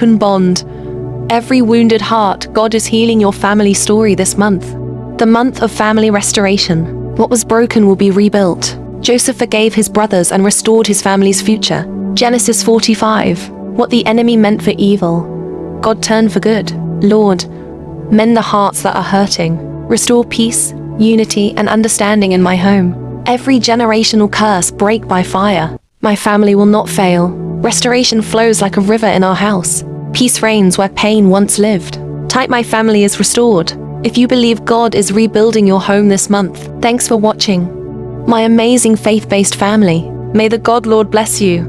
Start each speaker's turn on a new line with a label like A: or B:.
A: broken bond. Every wounded heart, God is healing your family story this month. The month of family restoration. What was broken will be rebuilt. Joseph forgave his brothers and restored his family's future. Genesis 45. What the enemy meant for evil, God turned for good. Lord, mend the hearts that are hurting. Restore peace, unity, and understanding in my home. Every generational curse break by fire. My family will not fail. Restoration flows like a river in our house. Peace reigns where pain once lived. Type my family is restored. If you believe God is rebuilding your home this month, thanks for watching. My amazing faith-based family, may the God Lord bless you.